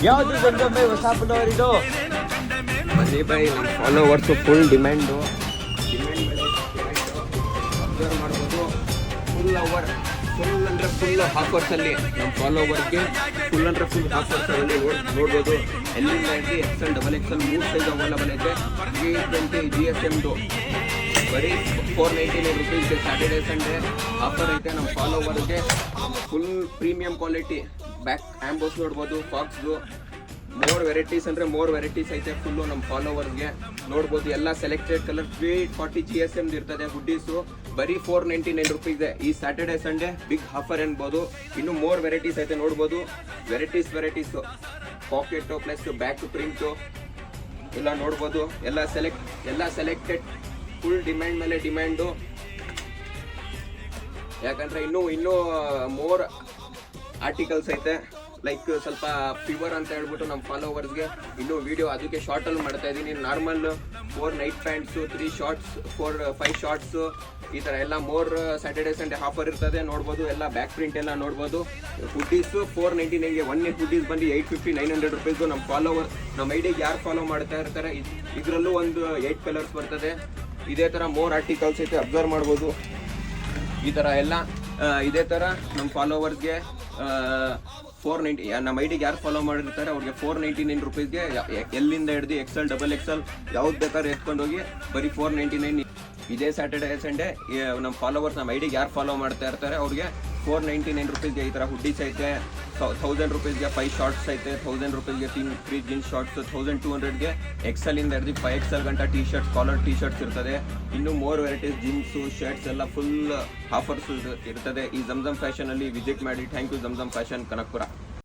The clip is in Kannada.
ಯಾವುದು ಜಮ್ಜಮ್ ಬೈ ಹೊಸ ಫ್ಲವರ್ ಇದು? ಬನ್ನಿ by, followers full demand. Observe ಮಾಡ್ಬೋದು, ಫುಲ್ ಅಂದರೆ ಫುಲ್ ಆಫರ್ಸಲ್ಲಿ ನಮ್ಮ ಫಾಲೋವರ್ಗೆ ಫುಲ್ ಅಂದರೆ ಫುಲ್ ಆಫರ್ಸಲ್ಲಿ ನೋಡ್ಬೋದು. ಎಲ್ಲಿಂದ ಹಿಡಿದು XL, XXL 3 ಸೈಜ್ ಅವೈಲಬಲ್ ಐತೆ. 320 GSMದು ಬರೀ 499 ರುಪೀಸ್ಗೆ ಸ್ಯಾಟರ್ಡೇ ಸಂಡೇ ಆಫರ್ ಐತೆ. ನಮ್ಮ ಫಾಲೋವರ್ಗೆ ಫುಲ್ ಪ್ರೀಮಿಯಂ ಕ್ವಾಲಿಟಿ ಬ್ಯಾಕ್ ಆ್ಯಂಬೋಸ್ ನೋಡ್ಬೋದು. ಫಾಕ್ಸ್ದು ಮೋರ್ ವೆರೈಟೀಸ್ ಅಂದರೆ ಮೋರ್ ವೆರೈಟೀಸ್ ಐತೆ ಫುಲ್ಲು ನಮ್ಮ ಫಾಲೋವರ್ಸ್ಗೆ ನೋಡ್ಬೋದು. ಎಲ್ಲ ಸೆಲೆಕ್ಟೆಡ್ ಕಲರ್ 340 GSMದು ಇರ್ತದೆ. ಹುಡ್ಡೀಸು ಬರೀ 499 ರುಪೀಸ್. ಈ ಸ್ಯಾಟರ್ಡೇ ಸಂಡೇ ಬಿಗ್ ಆಫರ್ ಅನ್ಬೋದು. ಇನ್ನು ಮೋರ್ ವೆರೈಟೀಸ್ ಐತೆ ನೋಡ್ಬೋದು. Varieties pocket plus back print ಎಲ್ಲ ನೋಡ್ಬೋದು. ಎಲ್ಲ ಸೆಲೆಕ್ಟೆಡ್ ಫುಲ್ ಡಿಮ್ಯಾಂಡ್ ಮೇಲೆ ಡಿಮ್ಯಾಂಡು. ಯಾಕಂದರೆ ಇನ್ನೂ ಮೋರ್ ಆರ್ಟಿಕಲ್ಸ್ ಐತೆ. ಲೈಕ್ ಸ್ವಲ್ಪ ಫೀವರ್ ಅಂತ ಹೇಳ್ಬಿಟ್ಟು ನಮ್ಮ ಫಾಲೋವರ್ಸ್ಗೆ ಇನ್ನೂ ವಿಡಿಯೋ ಅದಕ್ಕೆ ಶಾರ್ಟಲ್ಲಿ ಮಾಡ್ತಾ ಇದ್ದೀನಿ. Normal 4 night pants, 3 shorts, 5 shorts, ಈ ಥರ ಎಲ್ಲ ಮೋರ್ ಸ್ಯಾಟರ್ಡೇ ಸಂಡೇ ಆಫರ್ ಇರ್ತದೆ ನೋಡ್ಬೋದು. ಎಲ್ಲ ಬ್ಯಾಕ್ ಪ್ರಿಂಟ್ ಎಲ್ಲ ನೋಡ್ಬೋದು. ಹುಡ್ಡೀಸು 499ಗೆ 1 ಹುಡ್ಡೀಸ್ ಬಂದು 850, 900 ರುಪೀಸು. ನಮ್ಮ ಐಡಿಗೆ ಯಾರು ಫಾಲೋ ಮಾಡ್ತಾ ಇರ್ತಾರೆ ಇದರಲ್ಲೂ ಒಂದು 8 ಕಲರ್ಸ್ ಬರ್ತದೆ. ಇದೇ ಥರ ಮೋರ್ ಆರ್ಟಿಕಲ್ಸ್ ಐತೆ, ಅಬ್ಸರ್ವ್ ಮಾಡ್ಬೋದು. ಈ ಥರ ಎಲ್ಲ ಇದೇ ಥರ ನಮ್ಮ ಫಾಲೋವರ್ಸ್ಗೆ 490 ನಮ್ಮ ಐಡಿಗೆ ಯಾರು ಫಾಲೋ ಮಾಡಿರ್ತಾರೆ ಅವ್ರಿಗೆ 499 ರುಪೀಸ್ಗೆ ಎಲ್ಲಿಂದ ಹಿಡಿದು XL, XXL ಯಾವ್ದು ಬೇಕಾದ್ರೂ ಎತ್ಕೊಂಡೋಗಿ ಬರೀ 499. ಇದೇ ಸ್ಯಾಟರ್ಡೇ ಸಂಡೇ ನಮ್ಮ ಫಾಲೋವರ್ಸ್ ನಮ್ಮ ಐಡಿಗೆ ಯಾರು ಫಾಲೋ ಮಾಡ್ತಾ ಇರ್ತಾರೆ ಅವ್ರಿಗೆ 499 ರುಪೀಸ್ಗೆ ಈ ಥರ ಹುಡ್ಡೀಸ್ ಐತೆ. 1000 ರುಪೀಸ್ಗೆ 5 ಶಾರ್ಟ್ಸ್ ಐತೆ. 1000 ರುಪೀಸ್ಗೆ 3 ಜೀನ್ಸ್ ಶಾರ್ಟ್ಸ್. 1200ಗೆ XL ಇಂದ ಹಿಡಿದು 5XL ಗಂಟ T shirts, collar T shirts ಇರ್ತದೆ. ಇನ್ನು ಮೋರ್ ವೆರೈಟೀಸ್ ಜೀನ್ಸು, ಶರ್ಟ್ಸ್ ಎಲ್ಲ ಫುಲ್ ಆಫರ್ಸ್ ಇರ್ತದೆ. ಈ ಜಮ್ಜಮ್ ಫ್ಯಾಷನಲ್ಲಿ ವಿಸಿಟ್ ಮಾಡಿ. Thank you Zamzam fashion Kanakapura.